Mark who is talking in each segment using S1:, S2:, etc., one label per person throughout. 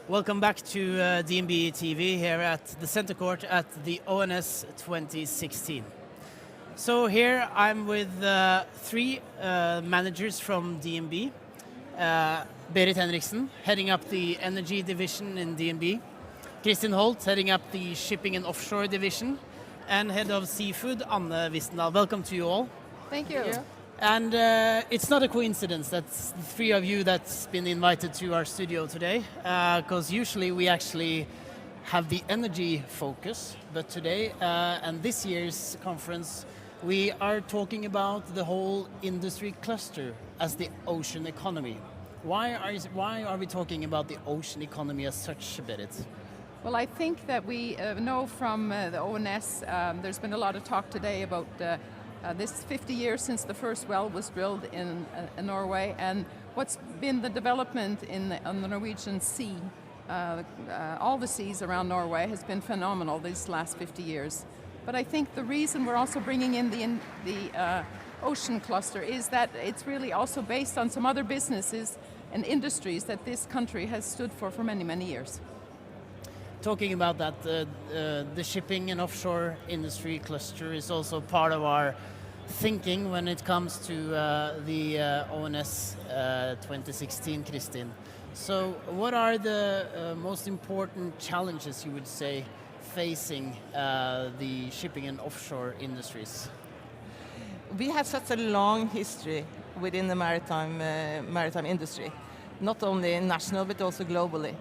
S1: Welcome back to DNB TV here at the Center Court at the ONS 2016. So here I'm with three managers from DNB. Berit Henriksen, heading up the energy division in DNB. Kristin Holt, heading up the shipping and offshore division. And head of seafood, Anne Wistendal. Welcome to you all.
S2: Thank you.
S1: And it's not a coincidence that the three of you that's been invited to our studio today, because usually we actually have the energy focus, but today and this year's conference, we are talking about the whole industry cluster as the ocean economy. Why are we talking about the ocean economy as such, Berit?
S2: Well, I think that we know from the ONS, there's been a lot of talk today about this 50 years since the first well was drilled in Norway, and what's been the development on the Norwegian Sea. All the seas around Norway has been phenomenal these last 50 years. But I think the reason we're also bringing in the ocean cluster is that it's really also based on some other businesses and industries that this country has stood for many, many years.
S1: Talking about that, the shipping and offshore industry cluster is also part of our thinking when it comes to the ONS 2016, Kristin. So what are the most important challenges, you would say, facing the shipping and offshore industries?
S3: We have such a long history within the maritime industry, not only national but also globally.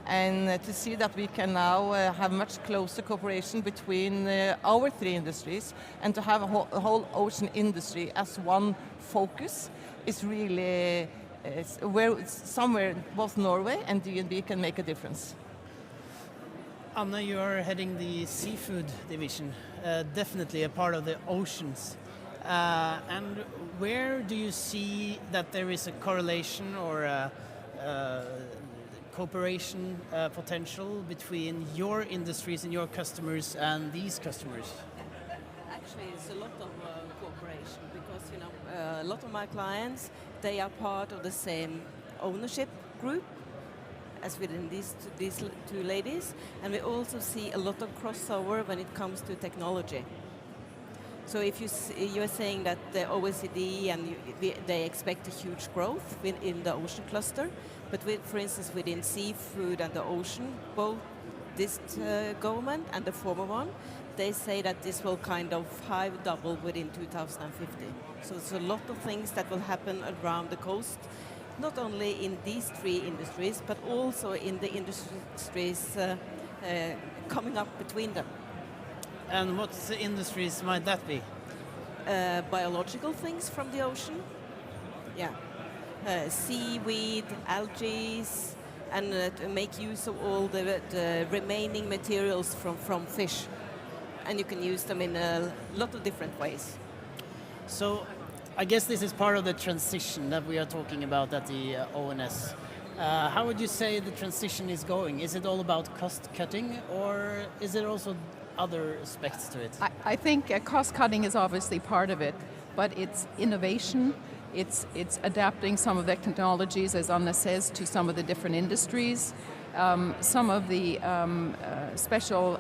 S3: And to see that we can now have much closer cooperation between our three industries and to have a whole ocean industry as one focus is really where somewhere both Norway and DNB can make a difference.
S1: Anna, you are heading the seafood division, definitely a part of the oceans. And where do you see that there is a correlation or a cooperation potential between your industries and your customers and these customers?
S4: Actually, it's a lot of cooperation because a lot of my clients, they are part of the same ownership group as within these two ladies, and we also see a lot of crossover when it comes to technology. So if you're saying that the OECD and they expect a huge growth in the ocean cluster, but for instance within seafood and the ocean, both this government and the former one, they say that this will kind of double within 2050. So it's a lot of things that will happen around the coast, not only in these three industries, but also in the industries coming up between them.
S1: And what industries might that be?
S4: Biological things from the ocean, yeah. Seaweed, algae, and to make use of all the remaining materials from fish. And you can use them in a lot of different ways.
S1: So I guess this is part of the transition that we are talking about at the ONS. How would you say the transition is going? Is it all about cost cutting, or is it also other aspects to it?
S2: I think cost cutting is obviously part of it, but it's innovation. It's adapting some of the technologies, as Anna says, to some of the different industries. Some of the special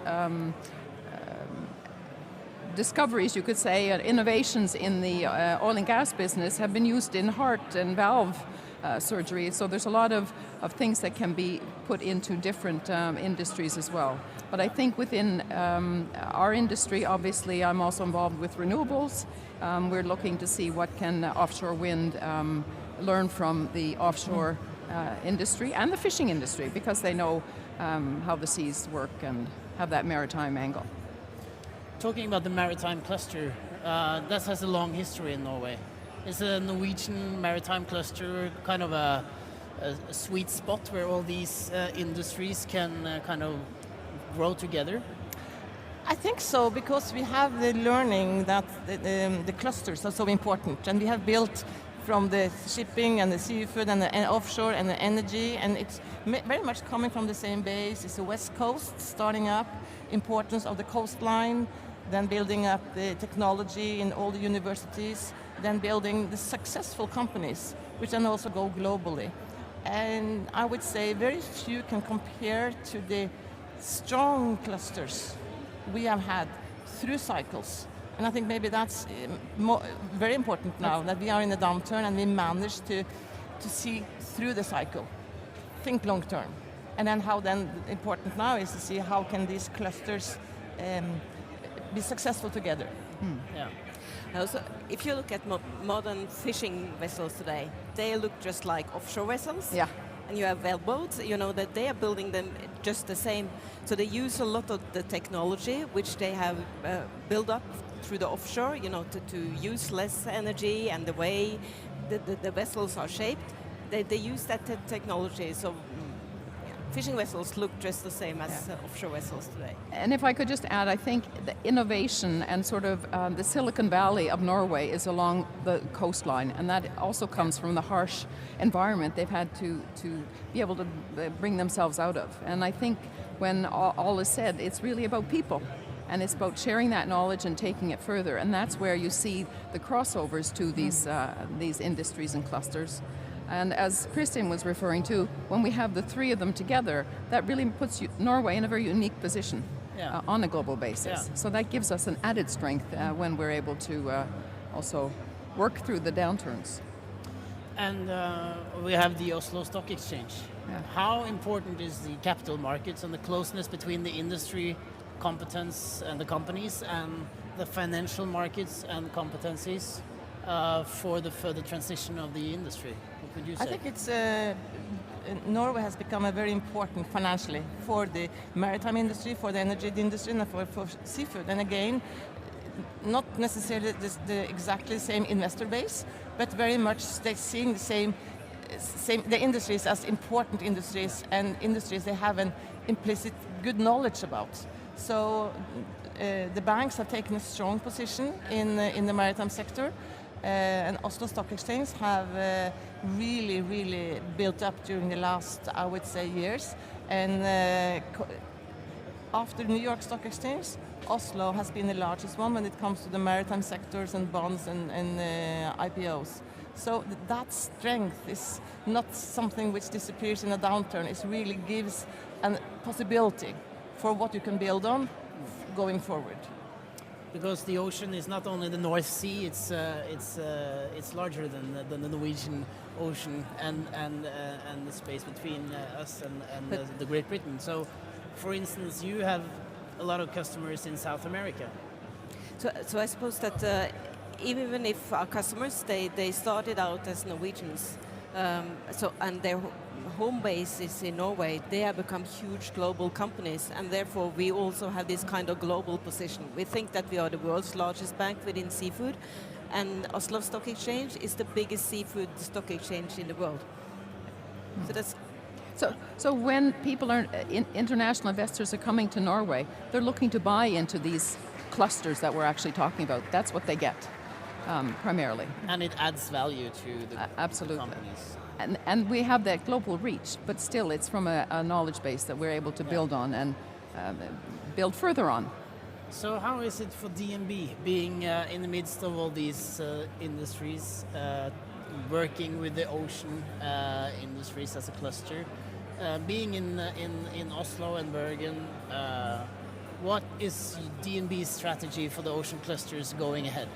S2: discoveries, you could say, innovations in the oil and gas business have been used in heart and valve surgery. So there's a lot of things that can be put into different industries as well. But I think within our industry, obviously, I'm also involved with renewables. We're looking to see what can offshore wind learn from the offshore industry and the fishing industry, because they know how the seas work and have that maritime angle.
S1: Talking about the maritime cluster, that has a long history in Norway. Is the Norwegian maritime cluster kind of a sweet spot where all these industries can kind of grow together?
S3: I think so, because we have the learning that the clusters are so important, and we have built from the shipping and the seafood and the offshore and the energy, and it's very much coming from the same base. It's the west coast starting up, importance of the coastline, then building up the technology in all the universities, then building the successful companies, which then also go globally. And I would say very few can compare to the strong clusters we have had through cycles. And I think maybe that's very important now, that we are in a downturn and we manage to see through the cycle, think long term. And then how then important now is to see how can these clusters be successful together.
S1: Yeah.
S4: Also, if you look at modern fishing vessels today, they look just like offshore vessels.
S2: Yeah.
S4: And you have wellboats, you know, that they are building them just the same. So they use a lot of the technology which they have built up through the offshore, you know, to use less energy, and the way the vessels are shaped, they use that technology. So fishing vessels look just the same as offshore vessels today.
S2: And if I could just add, I think the innovation and sort of the Silicon Valley of Norway is along the coastline, and that also comes from the harsh environment they've had to be able to bring themselves out of. And I think when all is said, it's really about people, and it's about sharing that knowledge and taking it further, and that's where you see the crossovers to these industries and clusters. And as Kristin was referring to, when we have the three of them together, that really puts Norway in a very unique position on a global basis.
S1: Yeah.
S2: So that gives us an added strength when we're able to also work through the downturns.
S1: And we have the Oslo Stock Exchange.
S2: Yeah.
S1: How important is the capital markets and the closeness between the industry competence and the companies and the financial markets and competencies for the further transition of the industry? What would you say?
S3: I think it's Norway has become a very important financially for the maritime industry, for the energy industry, and for seafood. And again, not necessarily the exactly same investor base, but very much they're seeing the same the industries as important industries, and industries they have an implicit good knowledge about. So the banks have taken a strong position in the maritime sector. And Oslo Stock Exchange have really built up during the last, I would say, years. And after New York Stock Exchange, Oslo has been the largest one when it comes to the maritime sectors and bonds and IPOs. So that strength is not something which disappears in a downturn. It really gives a possibility for what you can build on going forward.
S1: Because the ocean is not only the North Sea; it's larger than the Norwegian Ocean and the space between us and the Great Britain. So, for instance, you have a lot of customers in South America.
S4: So I suppose that even if our customers they started out as Norwegians, and their home base is in Norway, they have become huge global companies, and therefore we also have this kind of global position. We think that we are the world's largest bank within seafood, and Oslo Stock Exchange is the biggest seafood stock exchange in the world. So that's
S2: So when people are international investors are coming to Norway, they're looking to buy into these clusters that we're actually talking about. That's what they get primarily.
S1: And it adds value to the
S2: Absolutely.
S1: companies.
S2: And we have that global reach, but still it's from a knowledge base that we're able to build on and build further on.
S1: So how is it for DNB being in the midst of all these industries, working with the ocean industries as a cluster, being in Oslo and Bergen? What is DNB's strategy for the ocean clusters going ahead?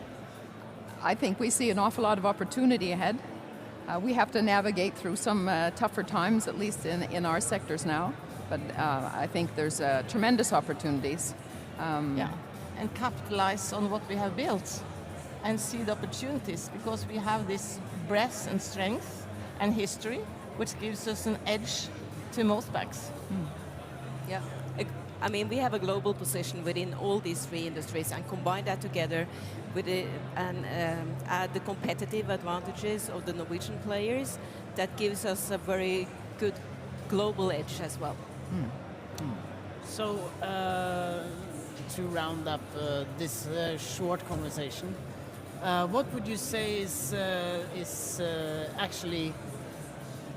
S2: I think we see an awful lot of opportunity ahead. We have to navigate through some tougher times, at least in our sectors now. But I think there's tremendous opportunities.
S3: And capitalize on what we have built and see the opportunities, because we have this breadth and strength and history, which gives us an edge to most banks.
S4: Yeah. I mean, we have a global position within all these three industries, and combine that together with add the competitive advantages of the Norwegian players, that gives us a very good global edge as well.
S1: So, to round up this short conversation, what would you say is actually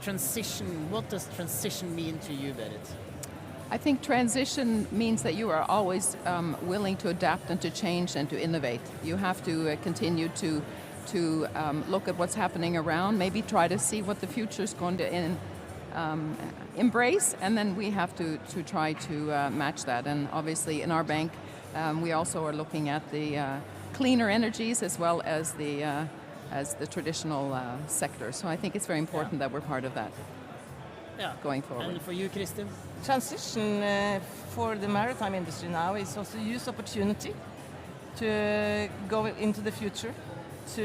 S1: transition? What does transition mean to you, Berit?
S2: I think transition means that you are always willing to adapt and to change and to innovate. You have to continue to look at what's happening around, maybe try to see what the future is going to embrace, and then we have to try to match that. And obviously in our bank, we also are looking at the cleaner energies as well as the traditional sector. So I think it's very important that we're part of that going forward.
S1: And for you, Kristin?
S3: Transition for the maritime industry now is also use opportunity to go into the future, to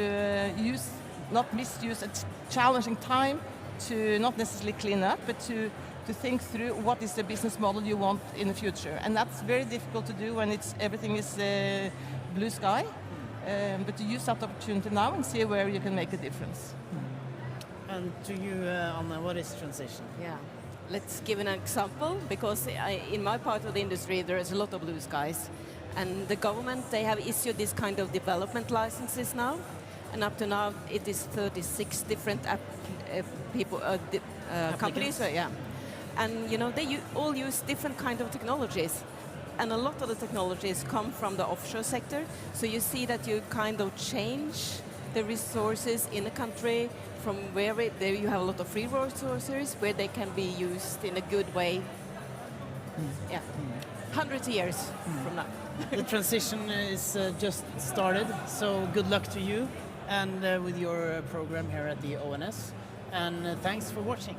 S3: not misuse a challenging time to not necessarily clean up, but to think through what is the business model you want in the future. And that's very difficult to do when everything is blue sky, but to use that opportunity now and see where you can make a difference.
S1: And to you, Anna, what is transition?
S4: Yeah. Let's give an example, because in my part of the industry there is a lot of blue skies, and the government, they have issued this kind of development licenses now, and up to now it is 36 different companies. Yeah. And you know, they all use different kind of technologies, and a lot of the technologies come from the offshore sector. So you see that you kind of change the resources in a country from where there you have a lot of free resources where they can be used in a good way. Yeah, hundreds of years from now.
S1: The transition is just started, so good luck to you and with your program here at the ONS. And thanks for watching.